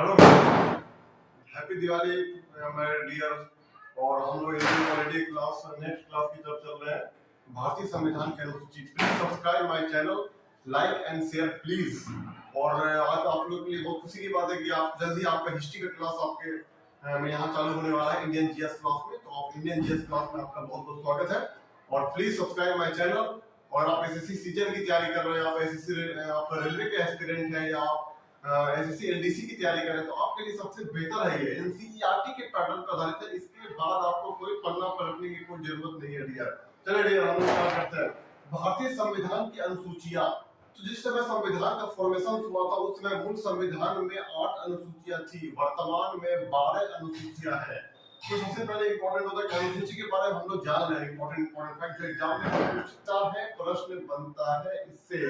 Hello, happy Diwali मेरे dear. और हम लोग Indian polity class next class की तरफ चल रहे हैं। भारतीय संविधान के अनुसूची। Please subscribe my channel, like and share please. और आज आप लोगों के लिए बहुत खुशी की बात है कि आप जल्दी आपका हिस्ट्री का क्लास आपके में यहाँ चालू होने वाला है इंडियन जीएस क्लास में। तो आप इंडियन जीएस क्लास में आपका बहुत बहुत स्वागत है। और प्लीज सब्सक्राइब माय चैनल। और आप एसएससी सीजीएल की तैयारी कर रहे हैं, आप एसएससी आप रेलवे के एस्पिरेंट हैं, या आप एसएससी एलडीसी की तैयारी करें, तो आपके लिए सबसे बेहतर है ये एनसीईआरटी के पैटर्न पर आधारित है। इसके बाद आपको कोई पन्ना पलटने की कोई जरूरत नहीं है डियर। चलिए डियर, हम लोग क्या करते हैं, भारतीय संविधान की अनुसूचियां। तो जिस समय संविधान का फॉर्मेशन हुआ था उस समय मूल संविधान में 8 अनुसूचियां थी, वर्तमान में 12 अनुसूचियां हैं। तो सबसे पहले इंपॉर्टेंट होता है कि अनुसूची के बारे में हम लोग जान रहे हैं। इंपॉर्टेंट फैक्ट जो एग्जाम में पूछता है, प्रश्न बनता है इससे।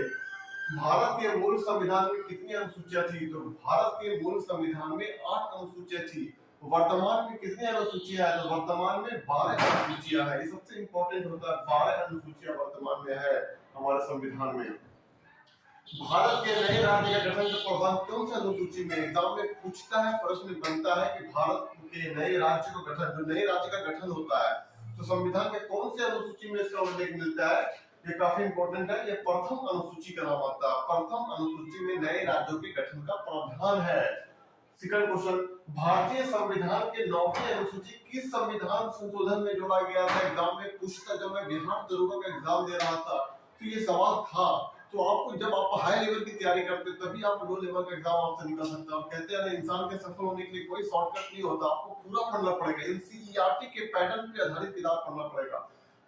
भारत के मूल संविधान में कितनी अनुसूचियां थी? तो भारत के मूल संविधान में 8 अनुसूचियां थी। वर्तमान में कितनी अनुसूचियां है? तो वर्तमान में 12 अनुसूचियां है। ये सबसे इंपॉर्टेंट होता है, 12 अनुसूचियां वर्तमान में है हमारे संविधान में। भारत के नए राज्य का गठन का प्रावधान कौन सी अनुसूची में? एग्जाम में पूछता है, प्रश्न बनता है कि भारत के नए राज्य का गठन, जो नए राज्य का गठन होता है, तो संविधान के कौन सी अनुसूची में इसका उल्लेख मिलता है? ये काफी इंपॉर्टेंट है। ये प्रथम अनुसूची का नाम आता है। प्रथम अनुसूची में नए राज्यों के गठन का प्रावधान है। सेकंड क्वेश्चन, भारतीय संविधान के 9वीं अनुसूची किस संविधान संशोधन में जोड़ा गया था? एग्जाम में पूछता, जब मैं बिहार दरोगा का एग्जाम दे रहा था तो ये सवाल था। तो आपको जब आप हाई लेवल की तैयारी करते तभी आप लो लेवल का एग्जाम आपसे निकल सकता है। कहते हैं इंसान के सफल होने के लिए कोई शॉर्टकट नहीं होता, आपको पूरा पढ़ना पड़ेगा। एनसीईआरटी के पैटर्न पे आधारित किताब पढ़ना पड़ेगा।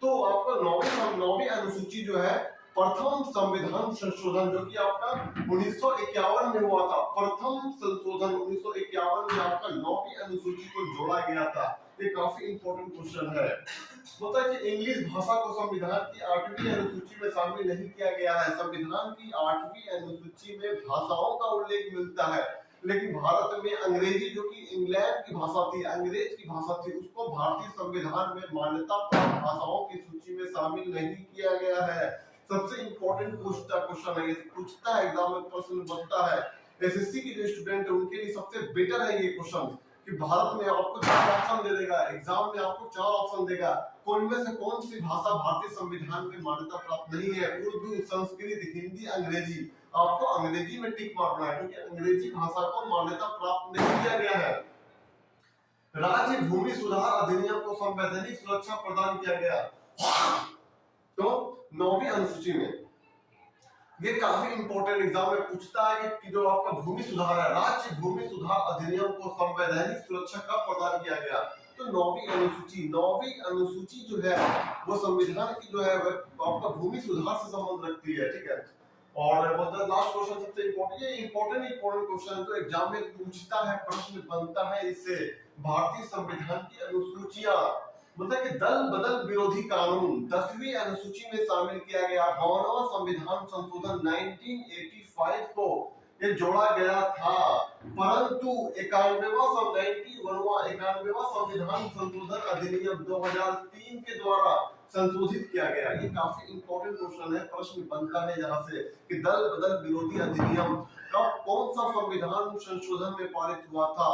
तो आपका 9वीं अनुसूची जो है, प्रथम संविधान संशोधन, जो कि आपका 1951 में हुआ था। प्रथम संशोधन 1951 में आपका 9वीं अनुसूची को जोड़ा गया था। ये काफी इंपॉर्टेंट क्वेश्चन है। होता है कि इंग्लिश भाषा को संविधान की 8वीं अनुसूची में शामिल नहीं किया गया है। संविधान की 8वीं अनुसूची में भाषाओं का उल्लेख मिलता है, लेकिन भारत में अंग्रेजी, जो कि इंग्लैंड की भाषा थी, अंग्रेज की भाषा थी, उसको भारतीय संविधान में मान्यता प्राप्त भाषाओं की सूची में शामिल नहीं किया गया है। सबसे इंपॉर्टेंट क्वेश्चन है, ये पूछता है एग्जाम में, प्रश्न बनता है। एसएससी के जो स्टूडेंट है उनके लिए सबसे बेटर है ये क्वेश्चन कि भारत में आपको 4 ऑप्शन दे देगा, एग्जाम में आपको 4 ऑप्शन देगा, कौन में से कौन सी भाषा भारतीय संविधान में मान्यता प्राप्त नहीं है? उर्दू, संस्कृत, हिंदी, अंग्रेजी। आपको अंग्रेजी में टिक मारना है क्योंकि अंग्रेजी भाषा को मान्यता प्राप्त नहीं किया गया है। राज्य भूमि सुधार अधिनियम को संवैधानिक सुरक्षा प्रदान किया गया तो 9वीं अनुसूची में। ये काफी इंपॉर्टेंट एग्जाम में पूछता है कि जो आपका भूमि सुधार है, राज्य भूमि सुधार अधिनियम को संवैधानिक सुरक्षा कब प्रदान किया गया? तो 9वीं अनुसूची जो है वो संविधान की जो है आपका भूमि सुधार से संबंध रखती है। ठीक है। और लास्ट क्वेश्चन सबसे इंपॉर्टेंट, ये इंपॉर्टेंट क्वेश्चन जो एग्जाम में पूछता है, प्रश्न बनता है इससे। भारतीय संविधान की अनुसूचियां, मतलब कि दल बदल विरोधी कानून 10वीं अनुसूची में शामिल किया गया। 52वां संविधान संशोधन 1985 को ये जोड़ा गया था, परंतु 91वां संविधान संशोधन अधिनियम 2003 के द्वारा संशोधित किया गया। ये काफी इंपॉर्टेंट क्वेश्चन है, प्रश्न बनता है यहाँ से कि दल बदल विरोधी अधिनियम कब, कौन सा संविधान संशोधन में पारित हुआ था?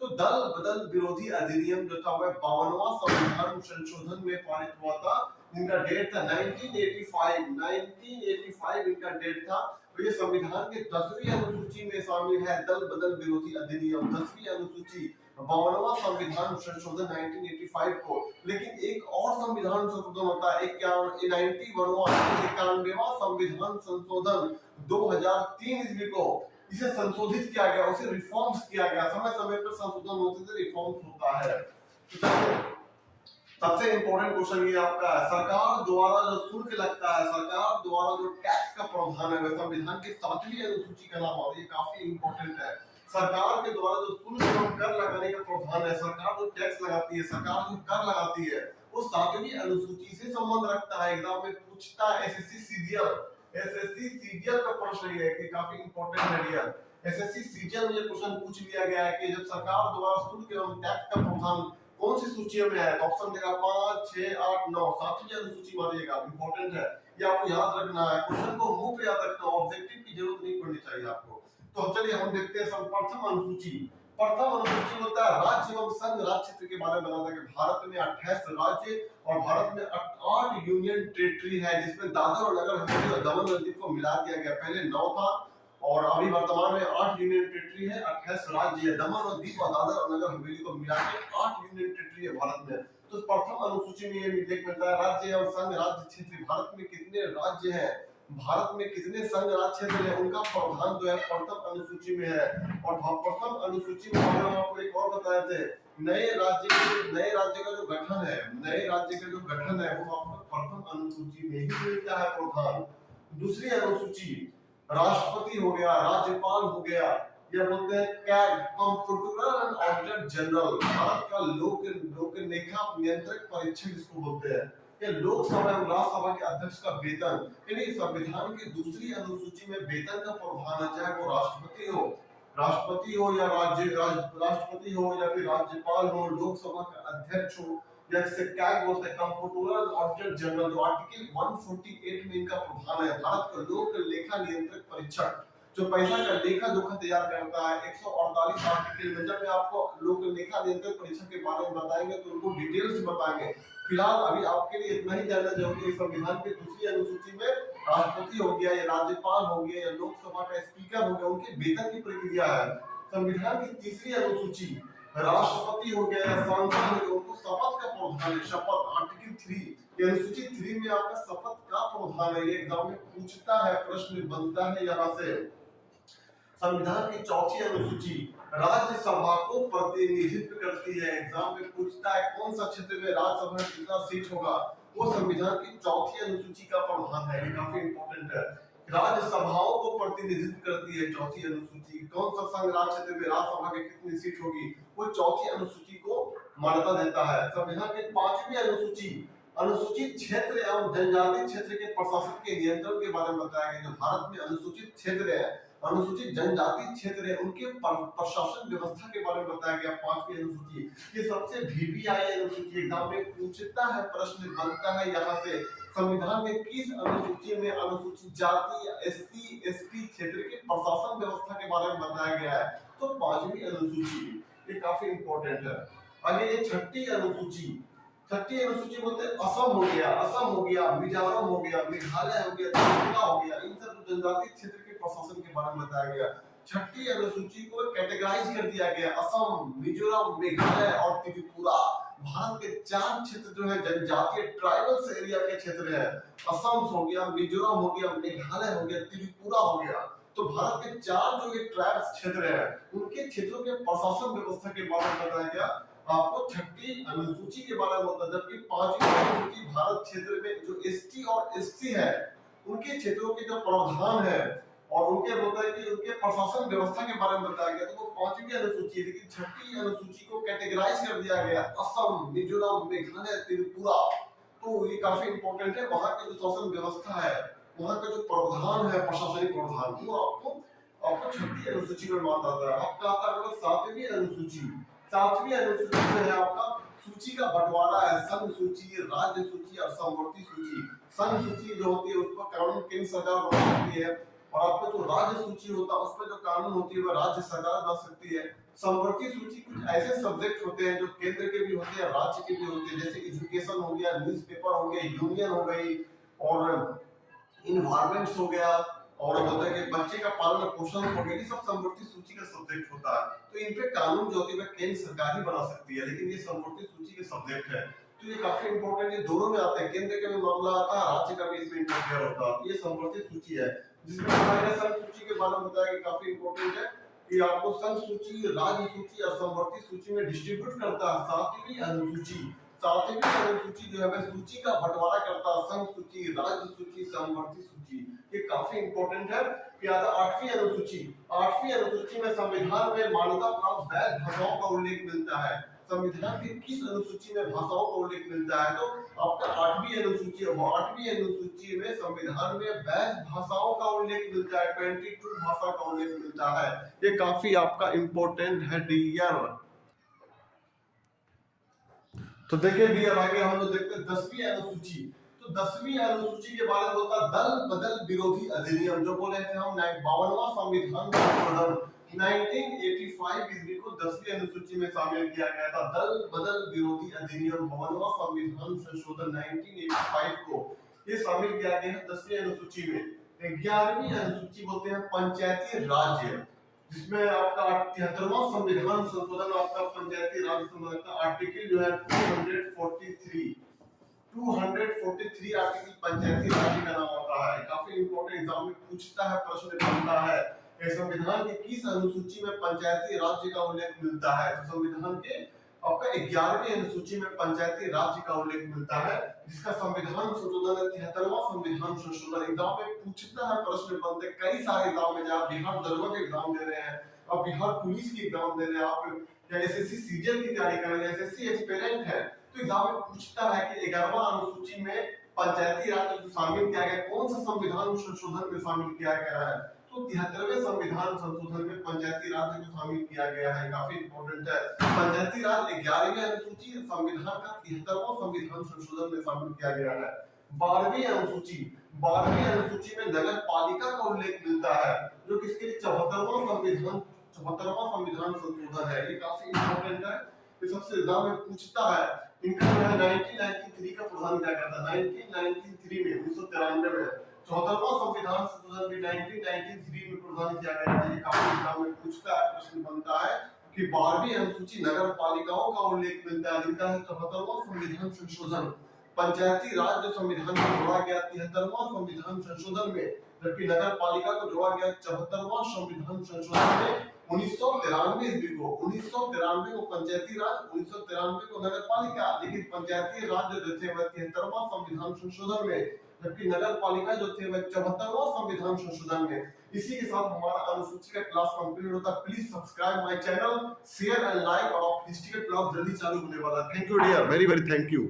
तो दल बदल विरोधी अधिनियम जो था वह 52वां संविधान संशोधन में पारित हुआ था। इनका डेट था 1985 इनका डेट था। तो ये संविधान के 10वीं अनुसूची में शामिल है, दल बदल विरोधी अधिनियम 10वीं अनुसूची, 52वां संविधान संशोधन 1985 को। लेकिन एक और संविधान संशोधन होता है 91वां संविधान संशोधन 2003 ईस्वी को। इसे संशोधित किया गया, उसे रिफॉर्म्स किया गया। समय समय पर संशोधन होते थे, रिफॉर्म्स होता है। सबसे इंपॉर्टेंट क्वेश्चन ये आपका है, सरकार द्वारा जो शुल्क लगता है, सरकार द्वारा जो टैक्स का प्रावधान है, वह संविधान की 7वीं अनुसूची का नाम है। ये काफी इंपॉर्टेंट है। सरकार के द्वारा जो शुल्क एवं कर लगाने का प्रावधान है, सरकार जो टैक्स लगाती है, सरकार जो कर लगाती है, वो 7वीं अनुसूची से संबंध रखता है। एग्जाम में पूछता है एसएससी सीजीएल का प्रश्न ये है कि काफी इंपॉर्टेंट है यार। एसएससी सीजीएल में ये क्वेश्चन पूछ लिया गया है कि जब सरकार द्वारा शुल्क एवं टैक्स का प्रावधान कौन सी सूची में है? तो ऑप्शन देगा 5, 6, 8, 9, 7वीं अनुसूची मानिएगा। इंपॉर्टेंट है, ये आपको याद रखना है। क्वेश्चन को मुंह पे याद रखना, ऑब्जेक्टिव की जरूरत नहीं पड़नी चाहिए आपको। तो चलिए हम देखते हैं प्रथम अनुसूची। प्रथम अनुसूची होता है राज्य एवं संघ राज क्षेत्र के बारे में बताता है कि भारत में 28 राज्य और भारत में 8 यूनियन टेरिटरी है, जिसमें दादर और नगर हवेली और दमन और दीव को मिला दिया गया। पहले 9 था और अभी वर्तमान में 8 यूनियन टेरिटरी है, 28 राज्य है। दमन और दीव और दादर और नगर हवेली को मिला के 8 यूनियन टेरिटरी है भारत में। तो प्रथम अनुसूची में ये देखने मिलता है राज्य और संघ राज्य क्षेत्र। भारत में कितने राज्य हैं, भारत में कितने संघ राज्य क्षेत्र है, उनका प्रावधान जो है प्रथम अनुसूची में है। और प्रथम अनुसूची में हम आपको एक और बताए थे, नए राज्य का जो गठन है, नए राज्य का जो गठन है वो आपको प्रथम अनुसूची में ही मिलता है प्रावधान। दूसरी अनुसूची राष्ट्रपति हो गया, राज्यपाल हो गया, या बोलते हैं CAG comptroller and auditor general, Bharat का लोक लेखा नियंत्रक परीक्षक जिसको बोलते हैं, या लोकसभा एवं राज्यसभा के अध्यक्ष का वेतन। यानी संविधान की दूसरी अनुसूची में वेतन का प्रावधान है, चाहे वो राष्ट्रपति हो या राष्ट्रपति हो या फिर राज्यपाल हो, लोकसभा का अध्यक्ष हो, या जिसे कैग बोलते हैं कंप्ट्रोलर एंड ऑडिटर जनरल, जो आर्टिकल 148 में इनका प्रावधान है। भारत का लोक लेखा नियंत्रक परीक्षक जो पैसा का लेखा जोखा तैयार करता है। 148 आर्टिकल में जब मैं आपको लोक लेखा नियंत्रक परीक्षक के बारे में बताएंगे तो उनको डिटेल से बताएंगे। फिलहाल अभी आपके लिए इतना ही जानना जरूरी है। संविधान की दूसरी अनुसूची में राष्ट्रपति हो गया या राज्यपाल हो गया या लोकसभा का स्पीकर हो गया, उनके वेतन की प्रक्रिया है। संविधान की तीसरी अनुसूची राष्ट्रपति हो गया या सांसद हो गया, उनको शपथ का प्रावधान है। शपथ आर्टिकल 3 अनुसूची 3 में आपका शपथ का प्रावधान है। ये एग्जाम में पूछता है, प्रश्न बनता है यहाँ से। संविधान की चौथी अनुसूची राज्यसभा को प्रतिनिधित्व करती है। एग्जाम में पूछता है कौन सा क्षेत्र में राज्यसभा में कितना सीट होगा, वो संविधान की चौथी अनुसूची का प्रावधान है। ये काफी इंपॉर्टेंट है। राज्यसभाओं को प्रतिनिधित्व करती है चौथी अनुसूची। कौन सा संघ राज्य क्षेत्र में राज्यसभा की कितनी सीट होगी, वो चौथी अनुसूची को मान्यता देता है। संविधान की पांचवी अनुसूची अनुसूचित क्षेत्र एवं जनजाति क्षेत्र के प्रशासन के नियंत्रण के बारे में बताया गया। जो भारत में अनुसूचित क्षेत्र है, अनुसूचित जनजाति क्षेत्र है, उनके प्रशासन व्यवस्था के बारे में बताया गया। पांचवी अनुसूची ये सबसे वीवीआई अनुसूची, एग्जाम में पूछता है, प्रश्न बनता है यहाँ से। संविधान में किस अनुसूची में अनुसूचित जाति या एससी एसटी क्षेत्र के प्रशासन व्यवस्था के बारे में बताया गया है? तो पांचवी अनुसूची, ये काफी इंपॉर्टेंट है। आगे ये छठी अनुसूची बोलते हैं असम हो गया, मिजोरम हो गया, मेघालय हो गया, त्रिपुरा हो गया, इन सब जनजाति क्षेत्र के प्रशासन के बारे में बताया गया। छठी अनुसूची को कैटेगराइज कर दिया गया, असम, मिजोरम, मेघालय और त्रिपुरा। भारत के 4 क्षेत्र जो है जनजातीय ट्राइबल्स एरिया के क्षेत्र है। असम हो गया, मिजोरम हो गया, मेघालय हो गया, त्रिपुरा हो गया। तो भारत के 4 जो ये ट्राइब्स क्षेत्र है, उनके क्षेत्रों के प्रशासन व्यवस्था के बारे में बताया गया। आपको छठी अनुसूची के बारे में होता है, जबकि पांचवी अनुसूची भारत क्षेत्र में जो एसटी और एससी है, उनके क्षेत्रों के जो प्रावधान है और उनके बोलता है कि उनके प्रशासन व्यवस्था के बारे में बताया गया। तो वो पांचवी अनुसूची, लेकिन छठी अनुसूची को कैटेगराइज कर दिया गया, असम, मिजोरम, मेघालय, त्रिपुरा। तो ये काफी इंपॉर्टेंट है। वहां की जो शासन व्यवस्था है, वहां का जो प्रावधान है, प्रशासनिक प्रावधान, वो आपको छठी अनुसूची में माना जाता है। आपका आता है सातवीं अनुसूची। सातवीं अनुसूची में है आपका सूची का बंटवारा है, संघ सूची, राज्य सूची और समवर्ती सूची। संघ सूची जो होती है उसको कानून केंद्र सरकार बना सकती है, और आपका जो राज्य सूची होता है उसमें जो कानून होती है वो राज्य सरकार बना सकती है। समवर्ती सूची कुछ ऐसे सब्जेक्ट होते हैं जो केंद्र के भी होते हैं, राज्य के भी होते हैं, जैसे एजुकेशन हो गया, न्यूज़पेपर हो गया, यूनियन हो गई, और इन्वायरमेंट हो गया, और होता है कि बच्चे का पालन पोषण हो गया। ये सब समवर्ती सूची का सब्जेक्ट होता है। तो इन पे कानून जो होती है केंद्र सरकार ही बना सकती है, लेकिन ये समवर्ती सूची के सब्जेक्ट है। तो ये काफी इंपॉर्टेंट है, दोनों में आते हैं, केंद्र का भी मामला आता है, राज्य का भी इसमें इंटरफेयर होता है। ये समवर्ती सूची है, जिसमें हमारे संघ सूची के बारे में बताया कि काफी इंपॉर्टेंट है कि आपको संघ सूची, राज्य सूची और समवर्ती सूची में डिस्ट्रीब्यूट करता है। सातवीं अनुसूची जो है सूची का बंटवारा करता है, संघ सूची, राज्य सूची, समवर्ती सूची। ये काफी इंपॉर्टेंट है। फिर आता आठवीं अनुसूची में संविधान में मान्यता प्राप्त वैध भाषाओं का उल्लेख मिलता है। संविधान की किस अनुसूची में भाषाओं का उल्लेख मिलता है? तो आपका आठवीं अनुसूची है। आठवीं अनुसूची में संविधान में वैध भाषाओं का उल्लेख मिलता है, 22 भाषा का उल्लेख मिलता है। ये काफी आपका इंपॉर्टेंट है डियर। तो देखिए डियर, आगे हम लोग देखते हैं 10वीं अनुसूची। तो तो 10वीं अनुसूची के बारे में बोलता दल बदल विरोधी अधिनियम, जो बोले थे हम 52वां संविधान संशोधन 1985 ईस्वी को 10वीं अनुसूची में शामिल किया गया था। दल बदल विरोधी अधिनियम 52वां संविधान संशोधन 1985 को ये शामिल किया गया है 10वीं अनुसूची में। 11वीं अनुसूची बोलते हैं पंचायती राज्य, जिसमें आपका 73वां संविधान संशोधन आपका पंचायती राज संविधान का आर्टिकल जो है 243 आर्टिकल पंचायती राज का नाम होता है। काफी इंपॉर्टेंट एग्जाम में पूछता है, प्रश्न बनता है संविधान के किस अनुसूची में पंचायती राज्य का उल्लेख मिलता है। तो संविधान के आपका 11वीं अनुसूची में पंचायती राज्य का उल्लेख मिलता है, जिसका संविधान संशोधन 73वां संविधान संशोधन। एग्जाम में पूछता है, प्रश्न बनते कई सारे एग्जाम में। आप बिहार दरोगा के एग्जाम दे रहे हैं, आप बिहार पुलिस की एग्जाम दे रहे हैं, आप या एसएससी सीजीएल की तैयारी कर रहे हैं, एसएससी एक्सपीरियंट है, तो एग्जाम में पूछता है कि 11वां अनुसूची में पंचायती राज को शामिल किया गया, कौन सा संविधान संशोधन में शामिल किया गया है। तो 73वें संविधान संशोधन में पंचायती राज को शामिल किया गया है। काफी इंपॉर्टेंट है। पंचायती राज 11वीं अनुसूची संविधान का 73वां संविधान संशोधन में शामिल किया गया है। 12वीं अनुसूची में नगर पालिका का उल्लेख मिलता है, जो किसके लिए 74वां संविधान संशोधन है। ये काफी इंपॉर्टेंट है, ये सबसे ज्यादा में पूछता है। इनका 1993 का प्रावधान क्या करता है, 1993 में 1993 में 74वां संविधान संशोधन भी 1993 में प्रावधान किया गया है। ये काफी एग्जाम में पूछता है, प्रश्न बनता है कि 12वीं अनुसूची नगर पालिकाओं का उल्लेख मिलता है, जिनका है 74वां संविधान संशोधन। पंचायती राज जो संविधान में जोड़ा गया 73वां संविधान संशोधन में, जबकि नगर पालिका को जोड़ा गया 74वां संविधान संशोधन में 1993 ईस्वी को। 1993 को पंचायती राज, 1993 को नगर पालिका, लेकिन पंचायती राज जो थे वह 73वां संविधान संशोधन में, जबकि नगर पालिका जो थे वह 74वां संविधान संशोधन में। इसी के साथ हमारा अनुसूची का क्लास कंप्लीट होता है। Please subscribe my channel, share and like, और हिस्ट्री का क्लास जल्दी चालू होने वाला है। Thank you dear, very very thank you.